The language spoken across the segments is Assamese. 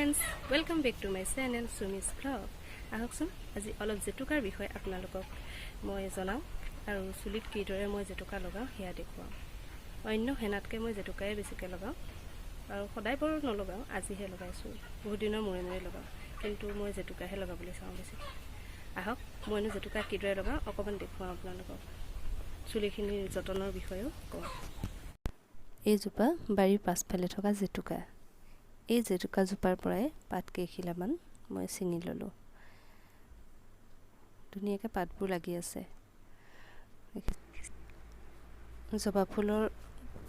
friends welcome back to my channel सुमिस ब्लॉग आहकसोन আজি অলপ জেতুকাৰ বিষয়ে আপোনালোকক মই জনাও আৰু চুলিত কিদৰে মই জেতুকা লগাও হেয়া দেখুৱাম অন্য হেনাতকে মই জেতুকাই বেছিকৈ লগাও আৰু সদায় বৰ নলগাও আজিহে লগাইছো বহুত দিনৰ মূৰে মূৰে লগাও কিন্তু মই জেতুকাহে লগাবলৈ চাওঁ বেছি আহক মইনো জেতুকা কিদৰে লগাও অকমান দেখুৱাম আপোনালোকক চুলিখিনিৰ যতনৰ বিষয়েও কওঁ এই জোপা বাৰীৰ পাছফালে থকা জেতুকা এই জেতুকা জোপাৰ পৰাই পাত কেইখিলামান মই চিঙি ললো ধুনীয়াকে পাতবোৰ লাগি আছে জবা ফুলৰ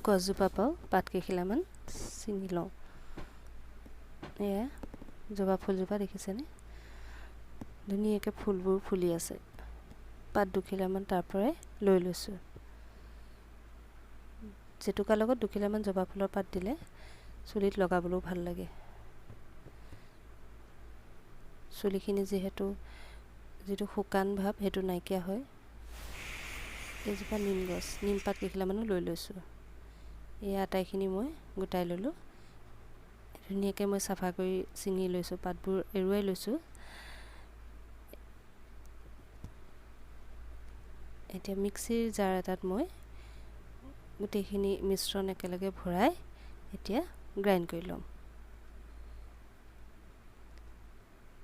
গছজোপা পাও পাত কেইখিলামান চিঙি লওঁ এয়া জবা ফুলজোপা দেখিছেনে ধুনীয়াকে ফুলবোৰ ফুলি আছে পাত দুখিলামান তাৰ পৰাই লৈ লৈছো জেতুকাৰ লগত দুখিলামান জবা ফুলৰ পাত দিলে চুলিত লগাবলৈও ভাল লাগে চুলিখিনি যেহেতু যেটো শুকান ভাব হেতু নাইকিয়া হয় এজোপা নিম গছ নিম পাত কেইখিলামানো লৈ লৈছো এই আটাইখিনি মই গোটাই ললো ধুনীয়াকৈ মই সাফা কৰি চিঙি লৈছো পাতবোৰ এৰুৱাই লৈছো এতিয়া মিক্সিৰ জাৰ এটাত মই গোটেইখিনি মিশ্ৰণ একেলগে ভৰাই এতিয়া গ্ৰাইন্ড কৰি লম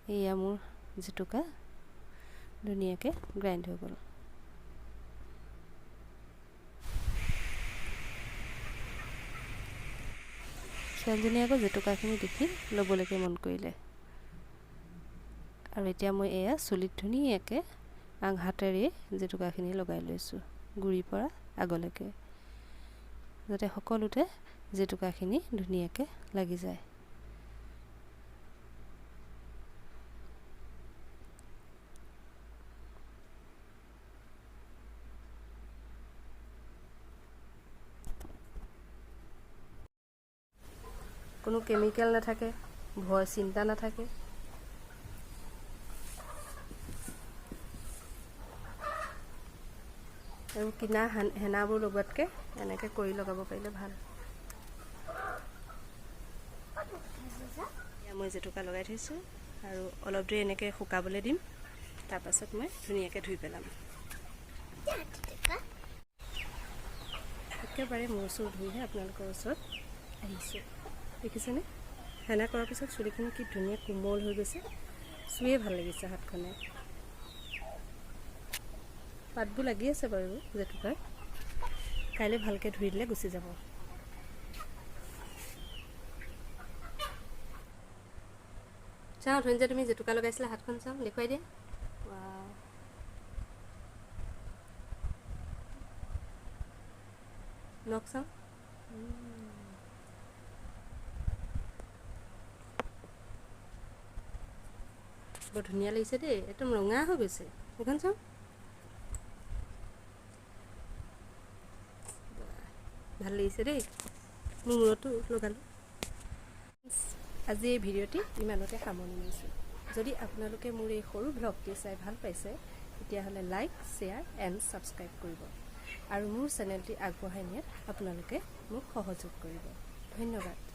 এয়া মোৰ জেতুকা ধুনীয়াকৈ গ্ৰাইন্ড হৈ গ'ল ছোৱালীজনীয়ে আকৌ জেতুকাখিনি দেখি ল'বলৈকে মন কৰিলে আৰু এতিয়া মই এয়া চুলিত ধুনীয়াকৈ আঙহাতেৰে জেতুকাখিনি লগাই লৈছো গুৰিৰ পৰা আগলৈকে যাতে সকলোতে জেতুকাখিনি ধুনীয়াকৈ লাগি যায় কোনো কেমিক্যাল নাথাকে ভয় চিন্তা নাথাকে আৰু কিনা হেনাবোৰ লগতকে এনেকৈ কৰি লগাব পাৰিলে ভাল মই জেতুকা লগাই থৈছো আৰু অলপ দেৰি এনেকৈ শুকাবলৈ দিম তাৰ পাছত মই ধুনীয়াকৈ ধুই পেলাম একেবাৰে মোৰ চুল ধুইহে আপোনালোকৰ ওচৰত আহিছো দেখিছেনে হেনা কৰাৰ পিছত চুলিখিনি কি ধুনীয়া কোমল হৈ গৈছে চুয়ে ভাল লাগিছে হাতখনে পাতবোৰ লাগি আছে বাৰু জেতুকাৰ কাইলৈ ভালকৈ ধুই দিলে গুচি যাব চাওঁ ধুনীয়া তুমি জেতুকা লগাইছিলা হাতখন চাওঁ দেখুৱাই দিয়া নখ চাওঁ বৰ ধুনীয়া লাগিছে দেই একদম ৰঙা হৈ গৈছে এখন চাওঁ ভাল লাগিছে দেই মোৰ মূৰতো লগালো আজি এই ভিডিঅ'টি ইমানতে সামৰণি মাৰিছোঁ যদি আপোনালোকে মোৰ এই সৰু ব্লগটি চাই ভাল পাইছে তেতিয়াহ'লে লাইক শ্বেয়াৰ এণ্ড ছাবস্ক্ৰাইব কৰিব আৰু মোৰ চেনেলটি আগবঢ়াই নিয়াত আপোনালোকে মোক সহযোগ কৰিব ধন্যবাদ